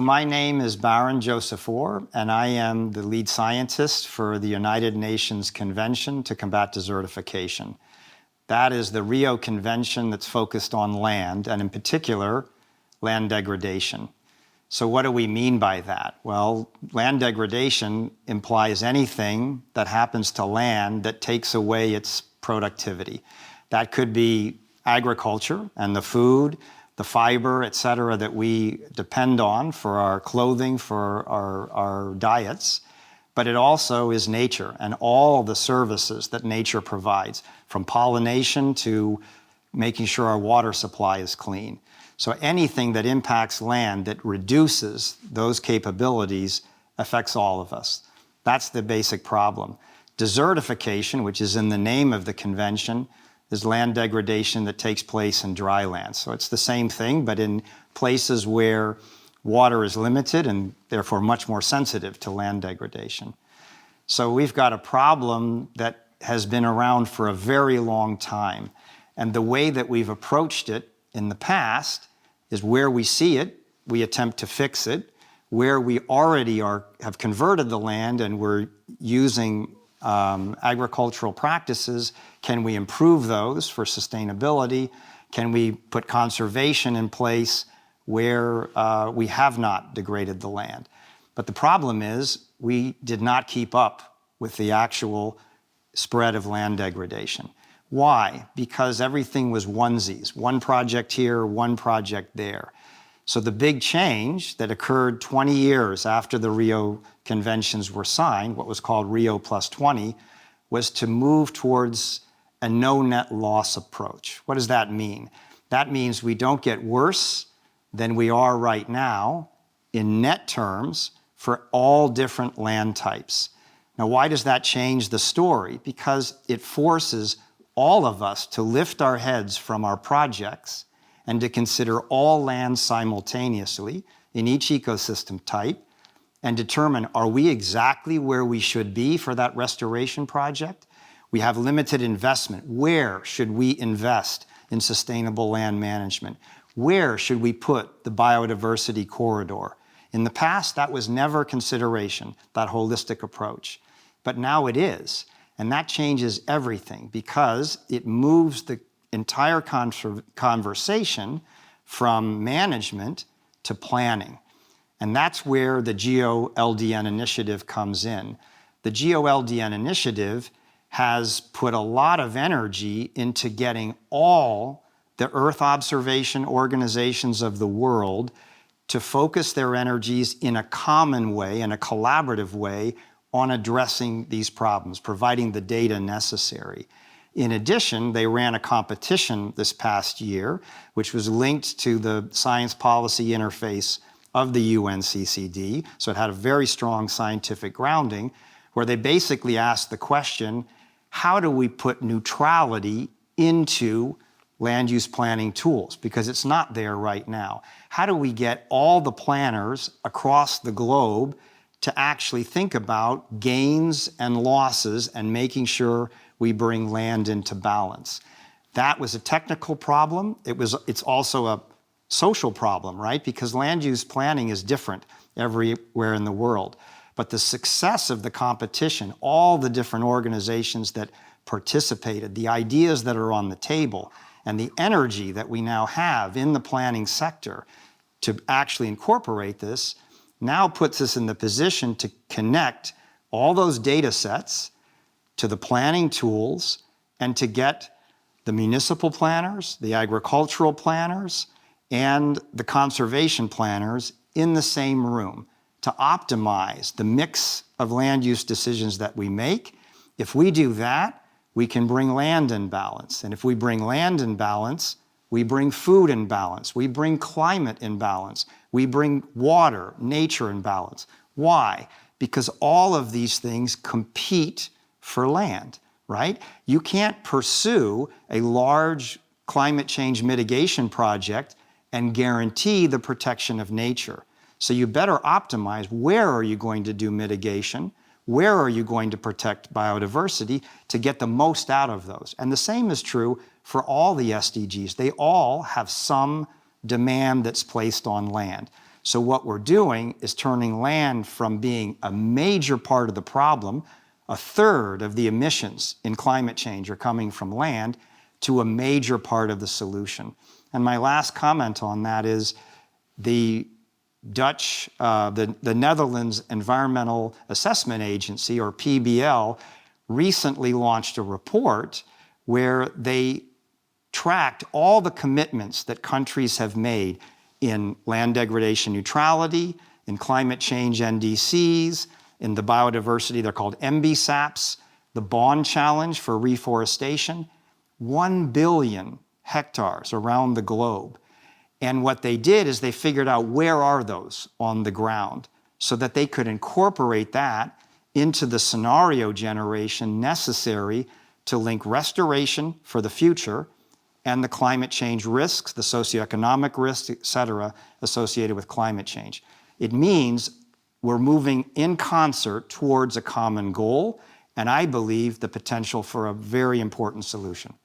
My name is Barron Joseph Orr, and I am the lead scientist for the United Nations Convention to Combat Desertification. That is the Rio Convention that's focused on land, and in particular, land degradation. So what do we mean by that? Well, land degradation implies anything that happens to land that takes away its productivity. That could be agriculture and the food, the fiber, et cetera, that we depend on for our clothing, for our diets. But it also is nature and all the services that nature provides, from pollination to making sure our water supply is clean. So anything that impacts land that reduces those capabilities affects all of us. That's the basic problem. Desertification, which is in the name of the convention, is land degradation that takes place in dry land. So it's the same thing, but in places where water is limited and therefore much more sensitive to land degradation. So we've got a problem that has been around for a very long time. And the way that we've approached it in the past is where we see it, we attempt to fix it. Where we already have converted the land and we're using agricultural practices, can we improve those for sustainability? Can we put conservation in place where we have not degraded the land? But the problem is we did not keep up with the actual spread of land degradation. Why? Because everything was onesies, one project here, one project there. So the big change that occurred 20 years after the Rio Conventions were signed, what was called Rio +20, was to move towards a no net loss approach. What does that mean? That means we don't get worse than we are right now in net terms for all different land types. Now, why does that change the story? Because it forces all of us to lift our heads from our projects and to consider all land simultaneously in each ecosystem type and determine, are we exactly where we should be for that restoration project? We have limited investment. Where should we invest in sustainable land management? Where should we put the biodiversity corridor? In the past, that was never consideration, that holistic approach. But now it is. And that changes everything because it moves the entire conversation from management to planning. And that's where the GEO-LDN initiative comes in. The GEO-LDN initiative has put a lot of energy into getting all the Earth observation organizations of the world to focus their energies in a common way, in a collaborative way, on addressing these problems, providing the data necessary. In addition, they ran a competition this past year, which was linked to the science policy interface of the UNCCD, so it had a very strong scientific grounding, where they basically asked the question, how do we put neutrality into land use planning tools? Because it's not there right now. How do we get all the planners across the globe to actually think about gains and losses and making sure we bring land into balance? That was a technical problem. It's also a social problem, right? Because land use planning is different everywhere in the world. But the success of the competition, all the different organizations that participated, the ideas that are on the table, and the energy that we now have in the planning sector to actually incorporate this, now puts us in the position to connect all those data sets to the planning tools and to get the municipal planners, the agricultural planners, and the conservation planners in the same room to optimize the mix of land use decisions that we make. If we do that, we can bring land in balance. And if we bring land in balance, we bring food in balance. We bring climate in balance. We bring water, nature in balance. Why? Because all of these things compete for land, right? You can't pursue a large climate change mitigation project and guarantee the protection of nature. So you better optimize where are you going to do mitigation, where are you going to protect biodiversity to get the most out of those. And the same is true for all the SDGs. They all have some demand that's placed on land. So what we're doing is turning land from being a major part of the problem, a third of the emissions in climate change are coming from land, to a major part of the solution. And my last comment on that is the Netherlands Environmental Assessment Agency, or PBL, recently launched a report where they tracked all the commitments that countries have made in land degradation neutrality, in climate change NDCs, in the biodiversity, they're called MBSAPs, the Bond Challenge for reforestation, 1 billion hectares around the globe. And what they did is they figured out where are those on the ground so that they could incorporate that into the scenario generation necessary to link restoration for the future and the climate change risks, the socioeconomic risks, et cetera, associated with climate change. It means we're moving in concert towards a common goal, and I believe the potential for a very important solution.